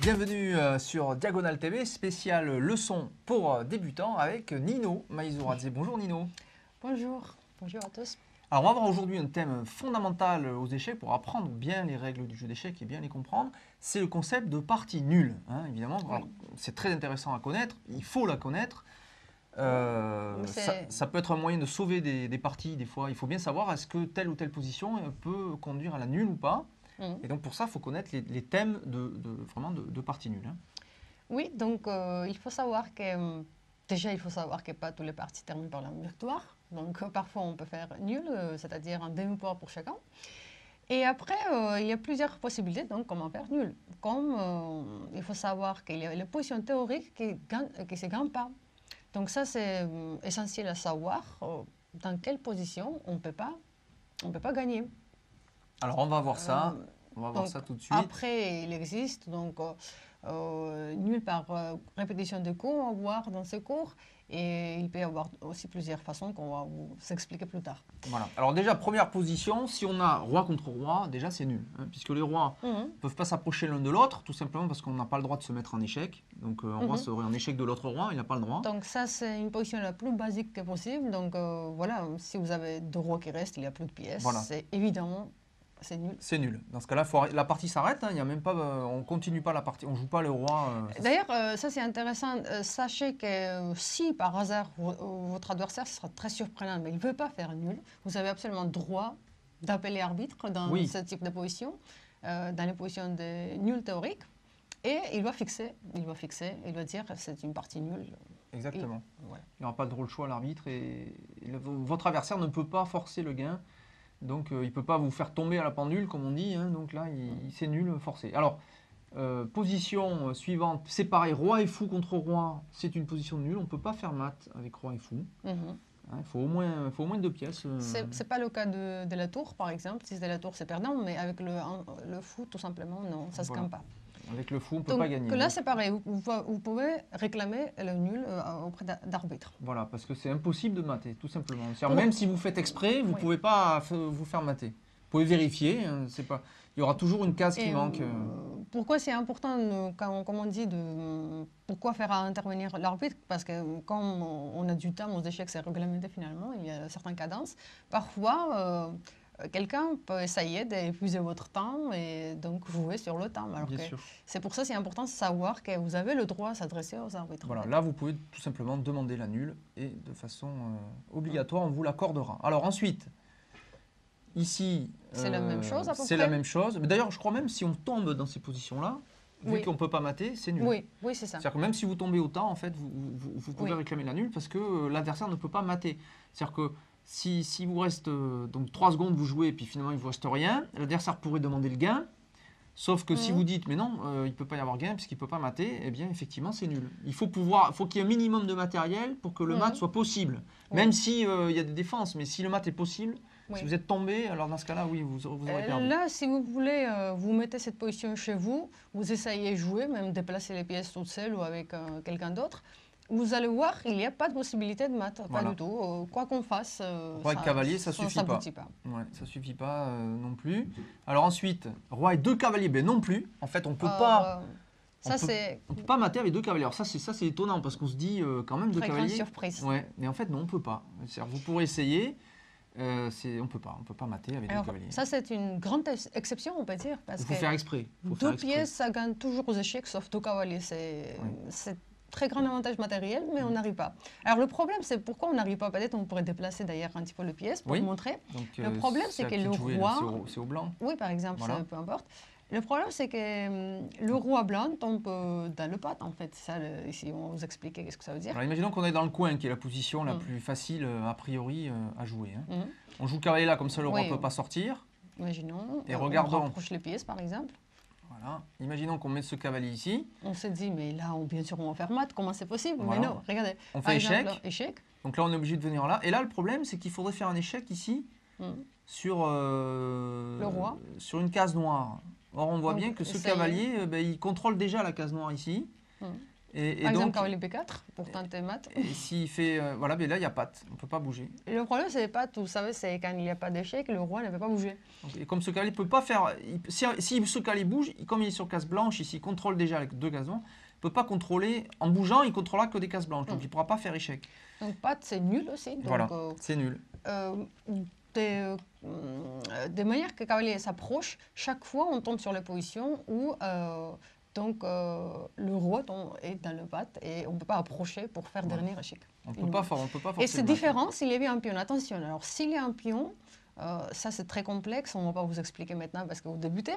Bienvenue sur Diagonale TV, spéciale leçon pour débutants avec Nino Maïzouradze. Bonjour Nino. Bonjour, bonjour à tous. Alors on va voir aujourd'hui un thème fondamental aux échecs pour apprendre bien les règles du jeu d'échecs et bien les comprendre. C'est le concept de partie nulle, hein, évidemment. Oui. C'est très intéressant à connaître, il faut la connaître. Ça peut être un moyen de sauver des parties des fois. Il faut bien savoir est-ce que telle ou telle position peut conduire à la nulle ou pas. Et donc pour ça, il faut connaître les thèmes de parties nulles. Hein. Oui, donc il faut savoir que déjà il faut savoir que pas tous les parties terminent par la victoire. Donc parfois on peut faire nul, c'est-à-dire un demi-point pour chacun. Et après il y a plusieurs possibilités donc comment faire nul. Comme il faut savoir qu'il y a les positions théoriques qui ne se gagnent pas. Donc ça c'est essentiel à savoir dans quelle position on peut pas gagner. Alors on va voir ça. On va voir ça tout de suite. Après, il existe donc nul par répétition de cours, on va voir dans ce cours. Et il peut y avoir aussi plusieurs façons qu'on va vous expliquer plus tard. Voilà. Alors déjà, première position, si on a roi contre roi, déjà c'est nul. Hein, puisque les rois ne peuvent pas s'approcher l'un de l'autre, tout simplement parce qu'on n'a pas le droit de se mettre en échec. Donc un roi serait en échec de l'autre roi, il n'a pas le droit. Donc ça, c'est une position la plus basique que possible. Donc voilà, si vous avez deux rois qui restent, il n'y a plus de pièces. Voilà. C'est évidemment... C'est nul. C'est nul. Dans ce cas-là, la partie s'arrête. Hein, y a même pas, on ne continue pas la partie. On ne joue pas le roi. D'ailleurs, ça c'est intéressant. Sachez que si par hasard votre adversaire, ce sera très surprenant, mais il ne veut pas faire nul, vous avez absolument droit d'appeler arbitre dans ce type de position, dans les positions de nul théorique. Et il va fixer, il va dire que c'est une partie nulle. Exactement. Voilà. Il n'y aura pas de drôle choix à l'arbitre. Et votre adversaire ne peut pas forcer le gain. Donc, il ne peut pas vous faire tomber à la pendule, comme on dit. Hein, donc là, c'est nul, forcé. Alors, position suivante, c'est pareil. Roi et fou contre roi, c'est une position nulle. On ne peut pas faire mat avec roi et fou. Il faut au moins deux pièces. Ce n'est pas le cas de la tour, par exemple. Si c'est la tour, c'est perdant. Mais avec le fou, tout simplement, non, ça ne se gagne pas. Avec le fou, on ne peut pas gagner. Donc là, c'est pareil. Vous pouvez réclamer le nul auprès d'arbitre. Voilà, parce que c'est impossible de mater, tout simplement. Même si vous faites exprès, vous ne pouvez pas vous faire mater. Vous pouvez vérifier. Hein, il y aura toujours une case qui manque. Pourquoi c'est important, comme on dit, pourquoi faire intervenir l'arbitre? Parce que quand on a du temps aux échecs, c'est réglementé finalement. Il y a certaines cadences. Parfois... quelqu'un peut essayer d'épuiser votre temps et donc jouer sur le temps. C'est pour ça que c'est important de savoir que vous avez le droit à s'adresser aux arbitres. Voilà, là vous pouvez tout simplement demander la nulle et de façon obligatoire, on vous l'accordera. Alors ensuite, ici... C'est la même chose à peu près. C'est la même chose. D'ailleurs, je crois même si on tombe dans ces positions-là, vu qu'on ne peut pas mater, c'est nul. Oui, c'est ça. C'est-à-dire que même si vous tombez au temps, en fait, vous pouvez réclamer la nulle parce que l'adversaire ne peut pas mater. C'est-à-dire que si vous reste donc 3 secondes, vous jouez et puis finalement il ne vous reste rien, l'adversaire pourrait demander le gain. Sauf que si vous dites, mais non, il ne peut pas y avoir gain puisqu'il ne peut pas mater, eh bien effectivement c'est nul. Il faut qu'il y ait un minimum de matériel pour que le mat soit possible. Même s'il y a des défenses, mais si le mat est possible, si vous êtes tombé, alors dans ce cas-là, oui, vous aurez perdu. Là, si vous voulez, vous mettez cette position chez vous, vous essayez de jouer, même déplacer les pièces toute seule ou avec quelqu'un d'autre. Vous allez voir, il n'y a pas de possibilité de mat, pas du tout. Quoi qu'on fasse, roi et cavalier, ça ne suffit pas. Ouais, ça ne suffit pas non plus. Alors ensuite, roi et 2 cavaliers, ben non plus. En fait, on ne peut pas... On peut pas mater avec 2 cavaliers. Alors ça c'est étonnant parce qu'on se dit quand même 2 cavaliers. Très grande surprise. Ouais, mais en fait non, on ne peut pas. Vous pourrez essayer, on ne peut pas mater avec 2 cavaliers. Ça c'est une grande exception, on peut dire. Il faut faire exprès. 2 pièces, ça gagne toujours aux échecs, sauf 2 cavaliers. C'est très grand avantage matériel, mais on n'arrive pas. Alors le problème, c'est pourquoi on n'arrive pas. Peut-être on pourrait déplacer d'ailleurs un petit peu les pièces pour montrer. Donc, le problème, c'est que le roi... C'est au blanc. Oui, par exemple, ça, peu importe. Le problème, c'est que le roi blanc tombe dans le pat, en fait. Ça, ici, on va vous expliquer qu'est-ce que ça veut dire. Alors, imaginons qu'on est dans le coin, qui est la position la plus facile, a priori, à jouer. Hein. On joue cavalier là, comme ça, le roi ne peut pas sortir. Imaginons. Et regardons. On rapproche les pièces, par exemple. Voilà. Imaginons qu'on met ce cavalier ici. On se dit, mais là, bien sûr, on va faire mat. Comment c'est possible? Mais non, regardez. On fait échec. Donc là, on est obligé de venir là. Et là, le problème, c'est qu'il faudrait faire un échec ici sur, le roi. Sur une case noire. Or, on voit bien que ce cavalier, il contrôle déjà la case noire ici. Par exemple, cavalier B4, pour tenter mat. Et s'il fait... voilà, mais là, il n'y a patte. On ne peut pas bouger. Et le problème, c'est les pattes, vous savez, c'est quand il n'y a pas d'échec, le roi ne peut pas bouger. Donc, et comme ce cavalier ne peut pas faire... Si ce cavalier bouge, comme il est sur case blanche, ici, il contrôle déjà avec 2 cases noires, il ne peut pas contrôler... En bougeant, il ne contrôlera que des cases blanches. Donc, il ne pourra pas faire échec. Donc, patte, c'est nul aussi. Donc, voilà, c'est nul. De manière que le cavalier s'approche, chaque fois, on tombe sur les positions où... Donc, le roi est dans le patte et on ne peut pas approcher pour faire dernier échec. On ne peut pas forcer. Et c'est différent s'il y avait un pion. Attention, alors s'il y a un pion, ça c'est très complexe, on ne va pas vous expliquer maintenant parce que vous débutez,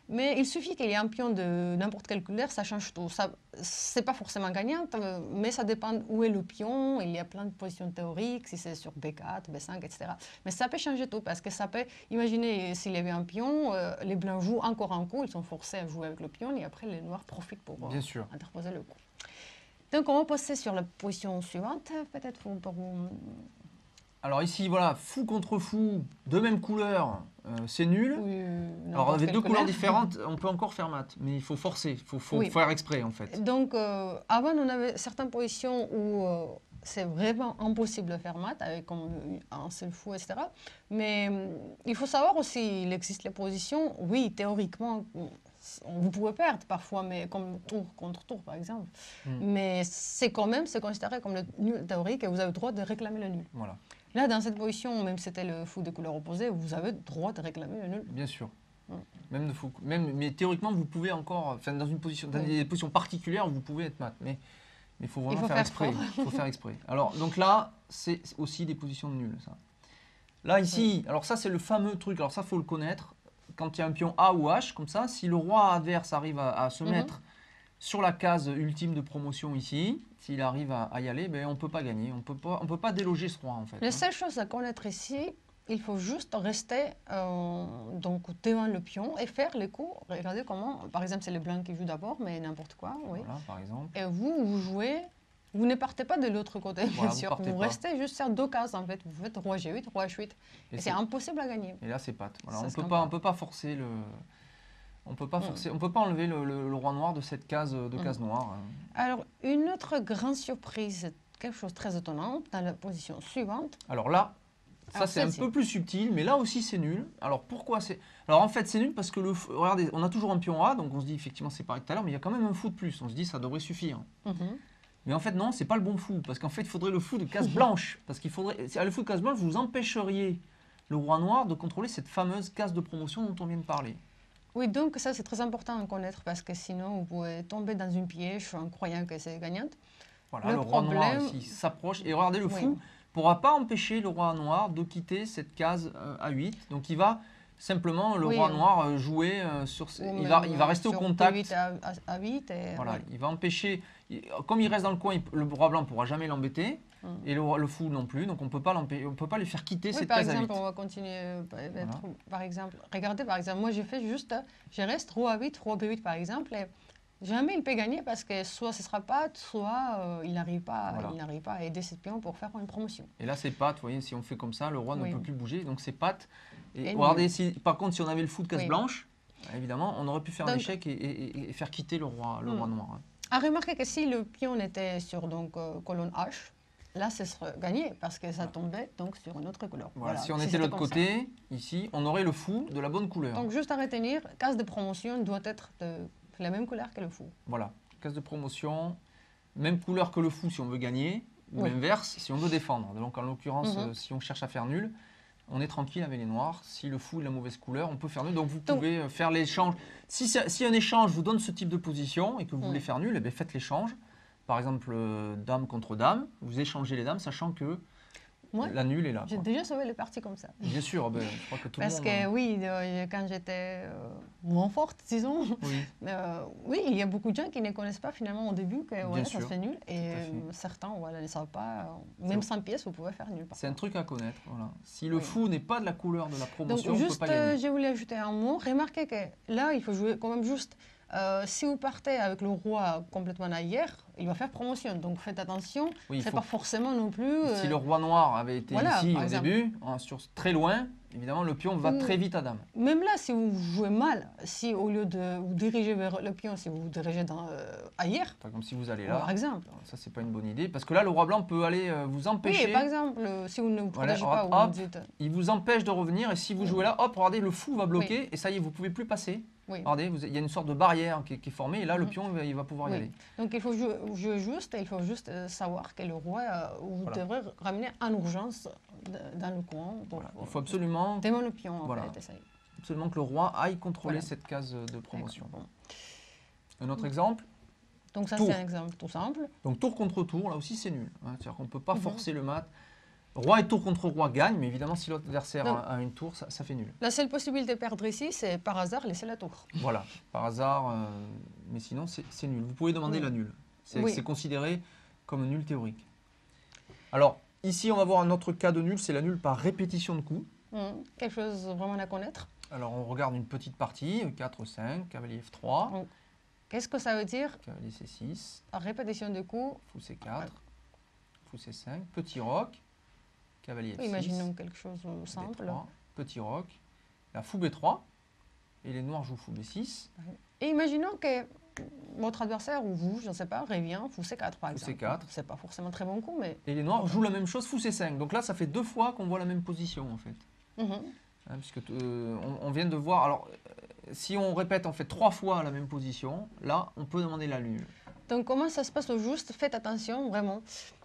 mais il suffit qu'il y ait un pion de n'importe quelle couleur, ça change tout. Ce n'est pas forcément gagnant, mais ça dépend où est le pion, il y a plein de positions théoriques, si c'est sur B4, B5, etc. Mais ça peut changer tout parce que ça peut, imaginez s'il y avait un pion, les blancs jouent encore un coup, ils sont forcés à jouer avec le pion et après les noirs profitent pour interposer le coup. Donc on va passer sur la position suivante, peut-être pour vous... Alors ici, voilà, fou contre fou, de même couleur, c'est nul. Oui, alors avec 2 couleurs différentes, on peut encore faire mat, mais il faut forcer, il faut faire exprès en fait. Donc avant, on avait certaines positions où c'est vraiment impossible de faire mat, avec comme un seul fou, etc. Mais il faut savoir aussi, il existe les positions, oui, théoriquement, vous pouvez perdre parfois, mais comme tour contre tour par exemple. Mais c'est quand même, c'est considéré comme le nul théorique et vous avez le droit de réclamer le nul. Voilà. Là, dans cette position, même si c'était le fou de couleur opposée, vous avez le droit de réclamer le nul. Bien sûr. Mais théoriquement, vous pouvez encore, enfin, dans des positions particulières, vous pouvez être mat. Mais il faut vraiment faire exprès. Il faut faire exprès. Alors, donc là, c'est aussi des positions de nul, ça. Là, ici, alors ça, c'est le fameux truc. Alors ça, il faut le connaître. Quand il y a un pion A ou H, comme ça, si le roi adverse arrive à se mettre sur la case ultime de promotion ici, s'il arrive à y aller, ben, on ne peut pas gagner. On peut pas déloger ce roi, en fait. La seule chose à connaître ici, il faut juste rester donc devant le pion et faire les coups. Regardez comment, par exemple, c'est le blanc qui joue d'abord, mais n'importe quoi. Oui. Voilà, par exemple. Et vous jouez, vous ne partez pas de l'autre côté, bien sûr. Vous restez juste sur 2 cases, en fait. Vous faites roi G8, roi H8. Et c'est impossible à gagner. Et là, c'est patte. Voilà, on peut pas forcer le... On peut pas forcer, on peut pas enlever le roi noir de cette case noire. Alors, une autre grande surprise, quelque chose de très étonnant, dans la position suivante. Alors là, ça c'est un peu plus subtil, mais là aussi c'est nul. Alors pourquoi c'est... Alors en fait c'est nul parce que regardez, on a toujours un pion A, donc on se dit effectivement c'est pareil que tout à l'heure, mais il y a quand même un fou de plus. On se dit ça devrait suffire. Mais en fait non, c'est pas le bon fou, parce qu'en fait il faudrait le fou de case blanche. Parce qu'il faudrait, le fou de case blanche, vous empêcheriez le roi noir de contrôler cette fameuse case de promotion dont on vient de parler. Oui, donc ça c'est très important à connaître parce que sinon vous pouvez tomber dans une piège en croyant que c'est gagnante. Voilà, le roi noir ici s'approche et regardez le fou ne pourra pas empêcher le roi noir de quitter cette case A8. Donc il va simplement, le roi noir, jouer sur... Il va rester au contact. B8 à 8 et, voilà, il va empêcher... Comme il reste dans le coin, le roi blanc ne pourra jamais l'embêter. Et le fou non plus, donc on ne peut pas les faire quitter cette case A8. Par exemple, A8. on va continuer. Par exemple, regardez, par exemple, moi j'ai fait juste, je reste roi A8, roi B8 par exemple, et jamais il peut gagner parce que soit ce sera patte, soit il n'arrive pas à aider cette pion pour faire une promotion. Et là c'est patte, vous voyez, si on fait comme ça, le roi ne peut plus bouger, donc c'est patte. Et regardez, par contre, si on avait le fou de case blanche, évidemment, on aurait pu faire un échec et faire quitter le roi noir. À remarquer que si le pion était sur colonne H, là, ce serait gagné parce que ça tombait donc sur une autre couleur. Voilà, si on était de l'autre côté, ici, on aurait le fou de la bonne couleur. Donc, juste à retenir, case de promotion doit être de la même couleur que le fou. Voilà, case de promotion, même couleur que le fou si on veut gagner, ou l'inverse si on veut défendre. Donc, en l'occurrence, si on cherche à faire nul, on est tranquille avec les noirs. Si le fou est la mauvaise couleur, on peut faire nul. Donc, vous pouvez faire l'échange. Si un échange vous donne ce type de position et que vous voulez faire nul, eh bien, faites l'échange. Par exemple, dame contre dame, vous échangez les dames, sachant que la nulle est là. J'ai déjà sauvé les parties comme ça. Bien sûr, je crois que tout le monde... Parce que oui, quand j'étais moins forte, disons, oui, il y a beaucoup de gens qui ne connaissent pas finalement au début que ça se fait nul. Et certains ne savent pas, même sans pièces, vous pouvez faire nul. C'est un truc à connaître. Voilà. Si le fou n'est pas de la couleur de la promotion, on ne peut pas gagner. Juste, je voulais ajouter un mot. Remarquez que là, il faut jouer quand même juste... si vous partez avec le roi complètement ailleurs, il va faire promotion. Donc faites attention, c'est pas forcément non plus... Si le roi noir avait été ici au début, très loin, évidemment, le pion va très vite à dame. Même là, si vous jouez mal, si au lieu de vous diriger vers le pion, si vous vous dirigez ailleurs, Par exemple, si vous allez là, par exemple. ça, c'est pas une bonne idée. Parce que là, le roi blanc peut aller vous empêcher. Oui, par exemple, si vous ne vous Voilà, protégez pas, hop, ou vous dites... il vous empêche de revenir. Et si vous jouez là, hop, regardez, le fou va bloquer. Et ça y est, vous ne pouvez plus passer. Oui. Regardez, il y a une sorte de barrière qui est formée. Et là, le pion, il va pouvoir y aller. Donc, il faut jouer juste. Il faut juste savoir que le roi, vous devrez ramener en urgence dans le coin. Voilà. Il faut absolument... Démon le pion, en voilà. fait. Ça y est. Absolument que le roi aille contrôler cette case de promotion. Bon. Un autre exemple. Donc ça, c'est un exemple tout simple. Donc tour contre tour, là aussi c'est nul. C'est-à-dire qu'on ne peut pas forcer le mat. Roi et tour contre roi gagne, mais évidemment si l'autre adversaire a une tour, ça fait nul. La seule possibilité de perdre ici, c'est par hasard laisser la tour. Voilà, par hasard, mais sinon c'est nul. Vous pouvez demander la nulle. C'est considéré comme nul théorique. Alors ici on va voir un autre cas de nul, c'est la nulle par répétition de coups. Quelque chose vraiment à connaître. Alors on regarde une petite partie, 4, 5, cavalier F3. Qu'est-ce que ça veut dire? Cavalier C6. Répétition de coups. Fou C4. Fou C5. Petit roc. Cavalier F6. Imaginons quelque chose de simple. B3, petit roc. La fou B3. Et les noirs jouent fou B6. Et imaginons que votre adversaire ou vous, je ne sais pas, revient fou C4 par exemple. Fou C4. C'est pas forcément très bon coup, mais... Et les noirs jouent la même chose, fou C5. Donc là, ça fait 2 fois qu'on voit la même position en fait. Puisque on vient de voir... Alors, si on répète en fait 3 fois la même position, là, on peut demander la nulle. Donc comment ça se passe au juste? Faites attention, vraiment.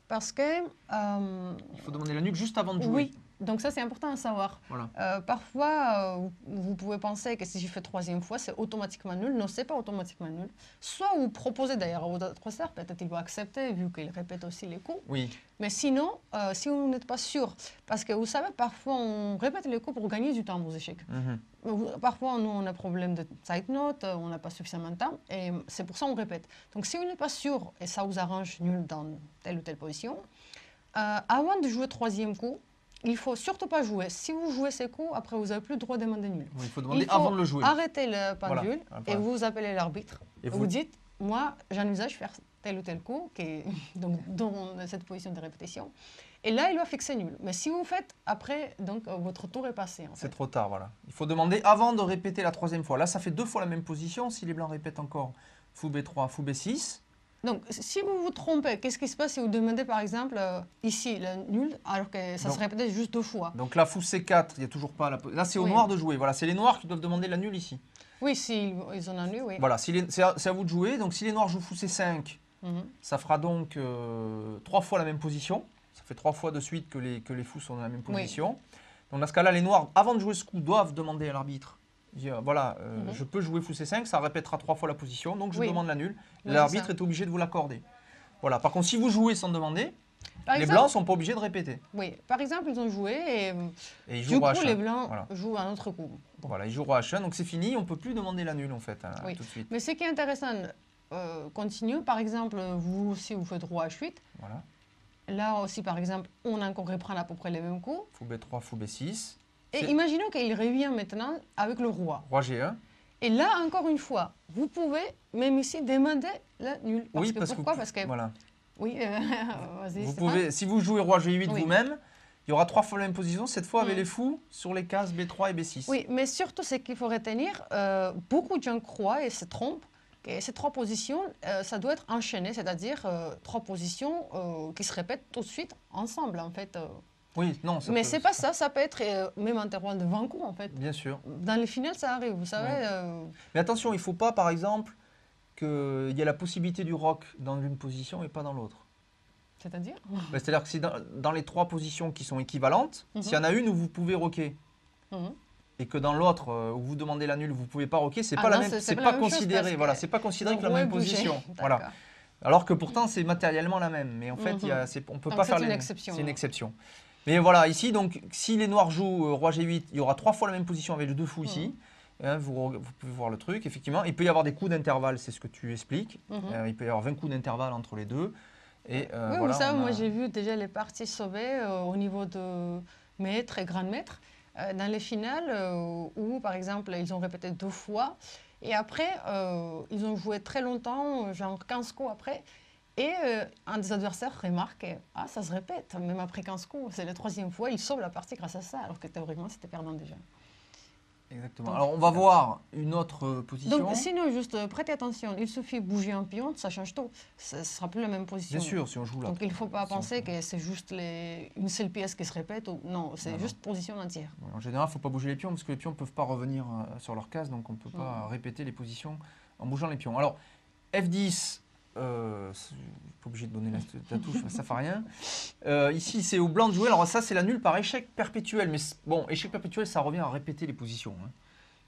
Parce que... il faut demander la nulle juste avant de jouer. Oui, donc ça c'est important à savoir. Voilà. Parfois, vous pouvez penser que si je fais 3e fois, c'est automatiquement nul. Non, c'est pas automatiquement nul. Soit vous proposez d'ailleurs à votre adversaire, peut-être qu'il va accepter vu qu'il répète aussi les coups. Oui. Mais sinon, si vous n'êtes pas sûr, parce que vous savez, parfois on répète les coups pour gagner du temps aux échecs. Parfois, nous, on a problème de side note, on n'a pas suffisamment de temps, et c'est pour ça qu'on répète. Donc, si vous n'êtes pas sûr, et ça vous arrange nul dans telle ou telle position, avant de jouer 3e coup, il ne faut surtout pas jouer. Si vous jouez ces coups, après, vous n'avez plus le droit de demander nul. Oui, il faut demander avant de le jouer. Arrêtez le pendule voilà. et vous appelez l'arbitre. Et vous dites, moi, j'envisage faire tel ou tel coup, qui est donc, dans cette position de répétition. Et là, il va fixer nul. Mais si vous faites, après, donc, votre tour est passé. C'est trop tard, voilà. Il faut demander avant de répéter la 3e fois. Là, ça fait 2 fois la même position. Si les blancs répètent encore fou B3, fou B6. Donc, si vous vous trompez, qu'est-ce qui se passe si vous demandez, par exemple, ici, le nul, alors que ça se répète juste 2 fois? Donc là, fou C4, il n'y a toujours pas la... Là, c'est aux noirs de jouer. Voilà, c'est les noirs qui doivent demander la nulle ici. Oui, s'ils en ont nul, oui. Voilà, c'est à vous de jouer. Donc, si les noirs jouent fou C5, ça fera donc 3 fois la même position. Ça fait 3 fois de suite que les fous sont dans la même position. Donc, dans ce cas-là, les noirs, avant de jouer ce coup, doivent demander à l'arbitre. Voilà, je peux jouer fou C5, ça répétera 3 fois la position, donc je demande la nulle. L'arbitre est obligé de vous l'accorder. Voilà. Par contre, si vous jouez sans demander, les blancs ne sont pas obligés de répéter. Oui, par exemple, ils ont joué et ils jouent du coup, les blancs jouent un autre coup. Voilà, ils jouent roi H1, donc c'est fini, on ne peut plus demander la nulle en fait, tout de suite. Mais ce qui est intéressant, continue, par exemple, vous aussi, vous faites roi H8. Voilà. Là aussi, par exemple, on encore reprend à peu près les mêmes coups. Fou B3, fou B6. Et imaginons qu'il revient maintenant avec le roi. Roi G1. Et là, encore une fois, vous pouvez, même ici, demander la nulle. Pourquoi? Parce que... Voilà. Oui, vas-y, vous pouvez, si vous jouez roi G8 vous-même, il y aura 3 fois la même position, cette fois avec les fous sur les cases B3 et B6. Oui, mais surtout, ce qu'il faut retenir, beaucoup de gens croient et se trompent que ces 3 positions, ça doit être enchaîné, c'est-à-dire 3 positions qui se répètent tout de suite ensemble, en fait. Oui, non, mais c'est pas ça, ça peut être même un intervalle de 20 coups, en fait. Bien sûr. Dans les finales, ça arrive, vous savez. Mais attention, il ne faut pas, par exemple, qu'il y ait la possibilité du rock dans une position et pas dans l'autre. C'est-à-dire? C'est-à-dire que si dans les 3 positions qui sont équivalentes, s'il y en a une où vous pouvez rocker, et que dans l'autre où vous demandez la nulle, vous ne pouvez pas rocker, c'est pas la même, c'est pas considéré, voilà, c'est pas considéré que la même position. Voilà. Alors que pourtant c'est matériellement la même, mais en fait on peut pas faire les. C'est une exception. Mais voilà, ici donc si les noirs jouent roi G8, il y aura 3 fois la même position avec les 2 fous ici. Vous pouvez voir le truc, effectivement. Il peut y avoir des coups d'intervalle, c'est ce que tu expliques. Il peut y avoir 20 coups d'intervalle entre les deux. Et, oui, voilà, vous savez, moi j'ai vu déjà les parties sauvées au niveau de maître et grand maître. Dans les finales où, par exemple, ils ont répété 2 fois. Et après, ils ont joué très longtemps, genre 15 coups après. Et un des adversaires remarque, ah, ça se répète, même après 15 coups, c'est la troisième fois, il sauve la partie grâce à ça, alors que théoriquement, c'était perdant déjà. Exactement. Donc, Alors, on va voir une autre position. donc, sinon, juste prêtez attention, il suffit de bouger un pion, ça change tout. Ce ne sera plus la même position. Bien sûr, si on joue là. Donc, il ne faut pas penser que c'est juste une seule pièce qui se répète. Non, c'est juste position entière. En général, il ne faut pas bouger les pions parce que les pions ne peuvent pas revenir sur leur case, donc on ne peut pas répéter les positions en bougeant les pions. Alors, F10, je ne suis pas obligé de donner la touche, ça ne fait rien. Ici, c'est au blanc de jouer. Alors ça, c'est la nulle par échec perpétuel. Mais bon, échec perpétuel, ça revient à répéter les positions. Hein.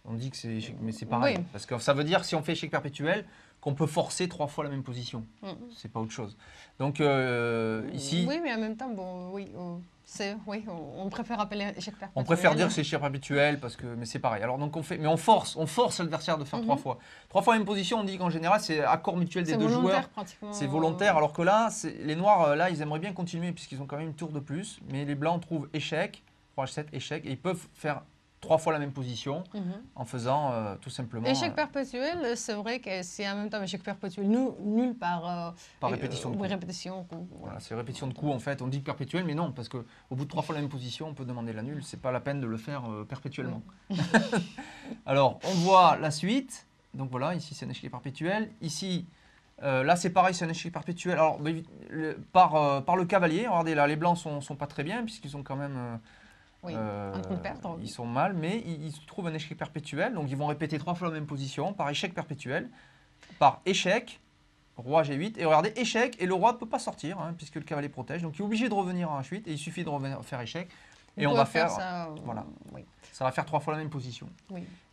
On dit que c'est échec, mais c'est pareil. Oui. Parce que ça veut dire, si on fait échec perpétuel, qu'on peut forcer 3 fois la même position. C'est pas autre chose. Donc ici... Oui, mais en même temps, bon, oui, oui, on préfère appeler échec perpétuel. On préfère dire que c'est échec perpétuel, parce que, mais c'est pareil. Alors, donc on force l'adversaire de faire 3 fois. 3 fois la même position, on dit qu'en général, c'est accord mutuel des deux joueurs. C'est volontaire, alors que là, les noirs, là, ils aimeraient bien continuer, puisqu'ils ont quand même une tour de plus. Mais les blancs trouvent échec, roi H7, échec, et ils peuvent faire 3 fois la même position en faisant tout simplement... Échec perpétuel, c'est vrai que c'est en même temps échec perpétuel nul par répétition de coups. Répétition, voilà, c'est répétition de coups en fait. On dit perpétuel, mais non, parce qu'au bout de 3 fois la même position, on peut demander la nulle. C'est pas la peine de le faire perpétuellement. Alors, on voit la suite. Donc voilà, ici c'est un échec perpétuel. Ici, là c'est pareil, c'est un échec perpétuel. Alors, par le cavalier, regardez là, les blancs sont pas très bien, puisqu'ils ont quand même... en train de perdre. Ils sont mal, mais ils trouvent un échec perpétuel. Donc ils vont répéter 3 fois la même position par échec perpétuel, par échec, roi G8. Et regardez, échec, et le roi ne peut pas sortir, hein, puisque le cavalier protège. Donc il est obligé de revenir en H8, et il suffit de faire échec. Et on va faire ça, voilà. Ça va faire 3 fois la même position.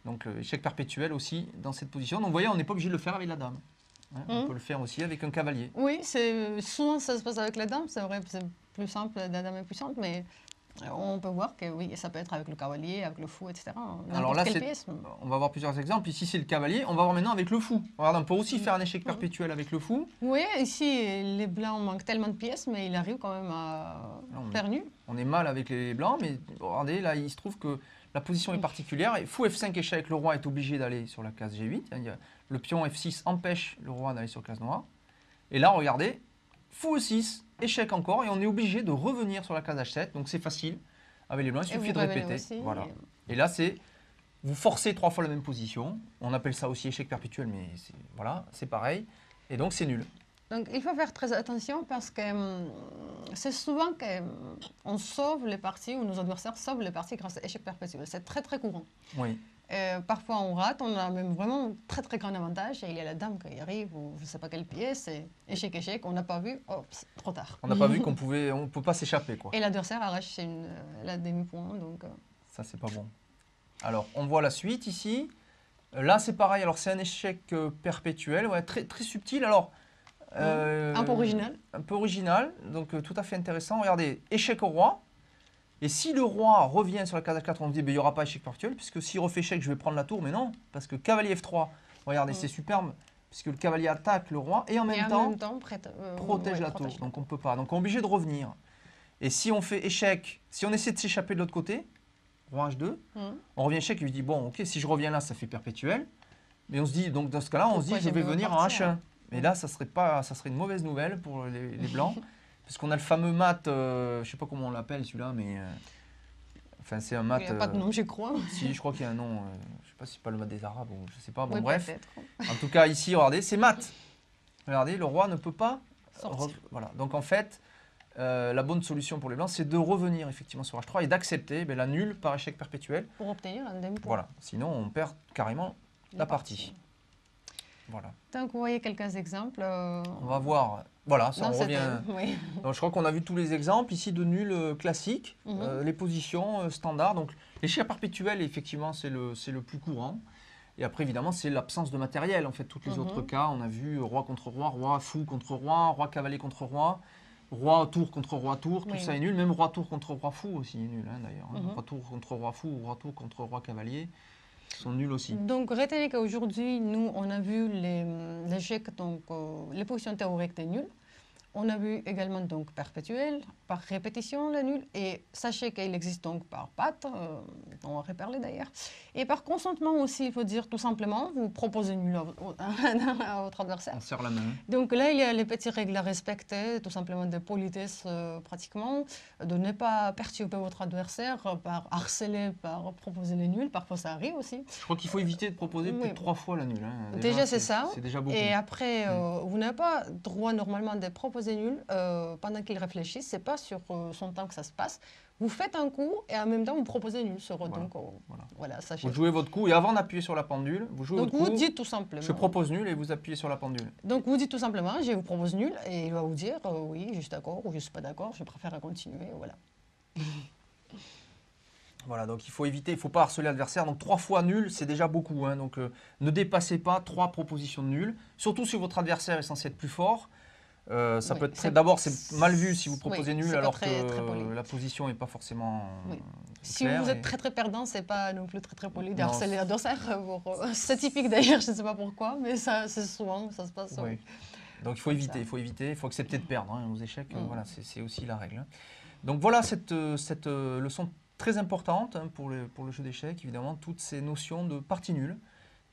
Donc échec perpétuel aussi dans cette position. Donc vous voyez, on n'est pas obligé de le faire avec la dame. Hein, on peut le faire aussi avec un cavalier. Oui, souvent ça se passe avec la dame. C'est vrai, c'est plus simple, la dame est puissante, mais... On peut voir que oui, ça peut être avec le cavalier, avec le fou, etc. Alors là, on va voir plusieurs exemples. Ici, c'est le cavalier. On va voir maintenant avec le fou. Regarde, on peut aussi faire un échec perpétuel avec le fou. Oui, ici, les blancs manquent tellement de pièces, mais il arrive quand même à faire nul. On est mal avec les blancs, mais regardez, là, il se trouve que la position est particulière. Et fou F5 échec, le roi est obligé d'aller sur la case G8. Le pion F6 empêche le roi d'aller sur la case noire. Et là, regardez, fou E6, échec encore, et on est obligé de revenir sur la case H7, donc c'est facile. Avec les blancs, il suffit de répéter. Aussi, voilà. Et là, vous forcez 3 fois la même position. On appelle ça aussi échec perpétuel, mais voilà, c'est pareil. Et donc, c'est nul. Donc, il faut faire très attention parce que c'est souvent qu'on sauve les parties, ou nos adversaires sauvent les parties grâce à échec perpétuel. C'est très, très courant. Oui. Parfois, on rate, on a même vraiment un très, très grand avantage. Et il y a la dame qui arrive, ou je ne sais pas quelle pièce, et échec, échec, on n'a pas vu, hop, trop tard. On n'a pas vu qu'on ne peut pas s'échapper, quoi. Et l'adversaire arrache la demi-point, donc... Ça, c'est pas bon. Alors, on voit la suite ici. Là, c'est pareil. Alors, c'est un échec perpétuel, ouais, très, très subtil. Alors, un peu original. Un peu original, donc tout à fait intéressant. Regardez, échec au roi. Et si le roi revient sur la case H4, on se dit, ben, il n'y aura pas échec perpétuel, puisque s'il refait échec, je vais prendre la tour. Mais non, parce que cavalier F3, regardez, c'est superbe, puisque le cavalier attaque le roi et en même temps protège la tour. Donc on ne peut pas. Donc on est obligé de revenir. Et si on fait échec, si on essaie de s'échapper de l'autre côté, roi H2, on revient échec et je dis, bon, ok, si je reviens là, ça fait perpétuel. Mais on se dit, donc dans ce cas-là, on se dit, je vais venir en H1. Mais là, ça serait une mauvaise nouvelle pour les blancs. Parce qu'on a le fameux mat, je ne sais pas comment on l'appelle celui-là, mais enfin c'est un mat. Il n'y a pas de nom, je crois. Si, je crois qu'il y a un nom. Je ne sais pas si c'est pas le mat des Arabes ou je ne sais pas. Bon, oui, bref. En tout cas, ici, regardez, c'est mat. Regardez, le roi ne peut pas sortir. Voilà. Donc en fait, la bonne solution pour les blancs, c'est de revenir effectivement sur H3 et d'accepter la nulle par échec perpétuel. Pour obtenir un demi-point. Voilà. Sinon, on perd carrément la partie. Voilà. Donc, vous voyez quelques exemples. On va voir. Voilà, ça on revient. Oui. Donc, je crois qu'on a vu tous les exemples ici de nuls classiques, les positions standards. Donc, l'échec perpétuel, effectivement, c'est le plus courant. Et après, évidemment, c'est l'absence de matériel. En fait, tous les autres cas, on a vu roi contre roi fou contre roi cavalier contre roi tour contre roi tour, tout ça est nul. Même roi tour contre roi fou aussi est nul, hein, d'ailleurs. Roi tour contre roi fou ou roi tour contre roi cavalier sont nuls aussi. Donc, retenez qu'aujourd'hui, nous, on a vu l'échec, donc les positions théoriques des nuls. On a vu également donc perpétuel, par répétition le nul, et sachez qu'il existe donc par patte, on en reparler d'ailleurs, et par consentement aussi, il faut dire tout simplement, vous proposez nul à votre adversaire. On serre la main. Donc là, il y a les petites règles à respecter, tout simplement de politesse pratiquement, de ne pas perturber votre adversaire par harceler, par proposer les nuls, parfois ça arrive aussi. Je crois qu'il faut éviter de proposer plus de 3 fois la nulle. Hein. Déjà c'est ça. C'est déjà beaucoup. Et après, vous n'avez pas droit normalement de proposer nul pendant qu'il réfléchit. C'est pas sur son temps que ça se passe. Vous faites un coup et en même temps vous proposez nul sur Voilà. donc voilà, sachez. Vous jouez votre coup et avant d'appuyer sur la pendule, vous jouez Donc votre coup. vous dites tout simplement. Je propose nul et vous appuyez sur la pendule. Donc vous dites tout simplement, je vous propose nul et il va vous dire oui, je suis d'accord ou je suis pas d'accord, je préfère continuer, voilà. Voilà, donc il faut éviter, il ne faut pas harceler l'adversaire. Donc 3 fois nul, c'est déjà beaucoup. Hein. Donc ne dépassez pas 3 propositions de nul. Surtout si votre adversaire est censé être plus fort. Ça peut être d'abord, c'est mal vu si vous proposez nul alors que la position n'est pas forcément claire. Si vous êtes très perdant, c'est pas non plus très poli de harceler l'adversaire. C'est typique d'ailleurs, je ne sais pas pourquoi, mais ça, c'est souvent, ça se passe. Oui. Donc il faut éviter, il faut accepter de perdre hein, aux échecs. Voilà, c'est aussi la règle. Hein. Donc voilà cette leçon très importante hein, pour le jeu d'échecs, évidemment, toutes ces notions de partie nulle,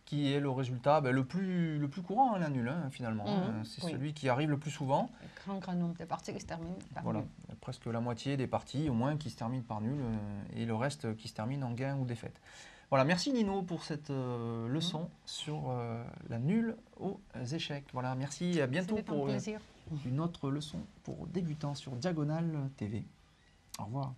qui est le résultat le plus courant, hein, la nulle, hein, finalement. C'est celui qui arrive le plus souvent. Un grand nombre de parties qui se terminent par nul. Presque la moitié des parties, au moins, qui se terminent par nul, et le reste qui se termine en gain ou défaite. Voilà, merci Nino pour cette leçon sur la nulle aux échecs. Voilà, merci et à bientôt pour une autre leçon pour débutants sur Diagonale TV. Au revoir.